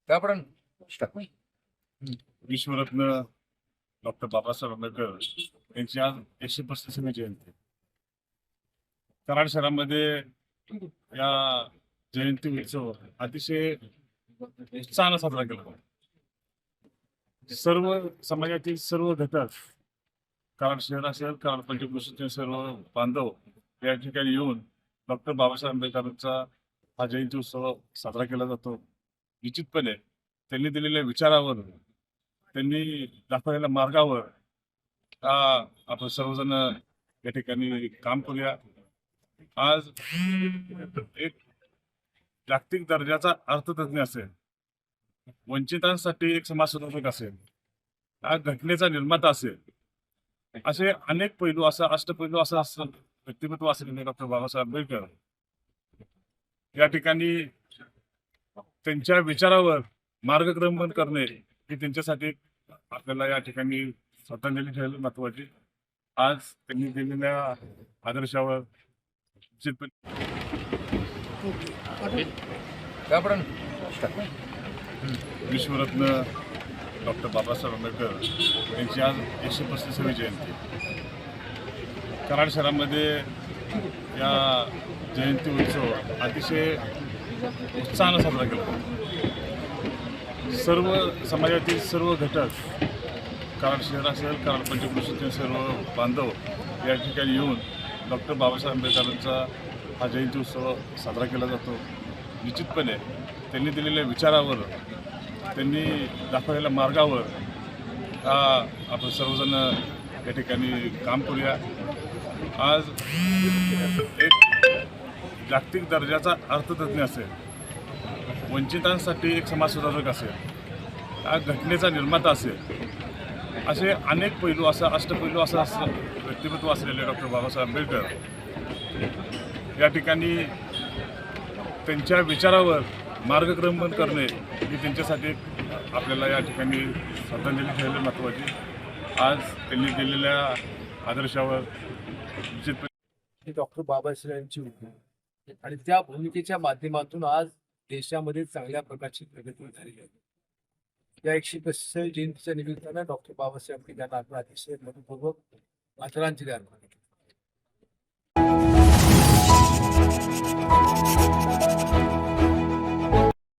त्यापर्यंत विश्वरत्न डॉक्टर बाबासाहेब आंबेडकर यांची आज 135वी जयंती. कराड शहरामध्ये या जयंती उत्सव अतिशय उत्साहानं साजरा केला. सर्व समाजातील सर्व घटक, कराड शहर असेल, कराड पंचक्रोशीतील सर्व बांधव या ठिकाणी येऊन डॉक्टर बाबासाहेब आंबेडकरांचा हा जयंती उत्सव साजरा केला जातो. निश्चितपणे त्यांनी दिलेल्या विचारावर, त्यांनी दाखवलेल्या मार्गावर आपण सर्वजण या ठिकाणी काम करूया. आज एक जागतिक दर्जाचा अर्थतज्ञ असेल, वंचितांसाठी एक समाजसुधारक असेल, या घटनेचा निर्माता असेल, असे अनेक पैलू, असा अष्टपैलू असं व्यक्तिमत्व असलेले डॉक्टर बाबासाहेब आंबेडकर या ठिकाणी त्यांच्या विचारावर मार्गक्रमण करणे ही त्यांच्यासाठी आपल्याला या ठिकाणी श्रद्धांजली ठेवली महत्वाची. आज त्यांनी दिलेल्या आदर्शावर त्यापर्यंत विश्वरत्न डॉक्टर बाबासाहेब आंबेडकर यांची आज 135वी जयंती. कराड शहरामध्ये या जयंती उत्सव अतिशय उत्साहानं साजरा केला. सर्व समाजातील सर्व घटक, कराड शहर असेल, कराड पंचक्रोशीतील सर्व बांधव या ठिकाणी येऊन डॉक्टर बाबासाहेब आंबेडकरांचा हा जयंती उत्सव साजरा केला जातो. निश्चितपणे त्यांनी दिलेल्या विचारावर, त्यांनी दाखवलेल्या मार्गावर आपण सर्वजण या ठिकाणी काम करूया. आज एक जागतिक दर्जाचा अर्थतज्ञ असेल, वंचितांसाठी एक समाजसुधारक असेल, या घटनेचा निर्माता असेल, असे अनेक पैलू, असा अष्टपैलू असं व्यक्तिमत्व असलेले डॉक्टर बाबासाहेब आंबेडकर या ठिकाणी त्यांच्या विचारावर मार्गक्रमण करणे ही त्यांच्यासाठी आपल्याला या ठिकाणी श्रद्धांजली ठेवली महत्वाची. आज त्यांनी दिलेल्या आदर्शावर निश्चितपणे डॉक्टर बाबासाहेब यांची होती आणि त्या भूमिकेच्या माध्यमातून आज देशामध्ये चांगल्या प्रकारची प्रगती झालेली आहे. या 135 जयंतीच्या निमित्तानं डॉक्टर बाबासाहेब यांना आपण अतिशय मनपूर्वक आदरांजली अर्पण करतो.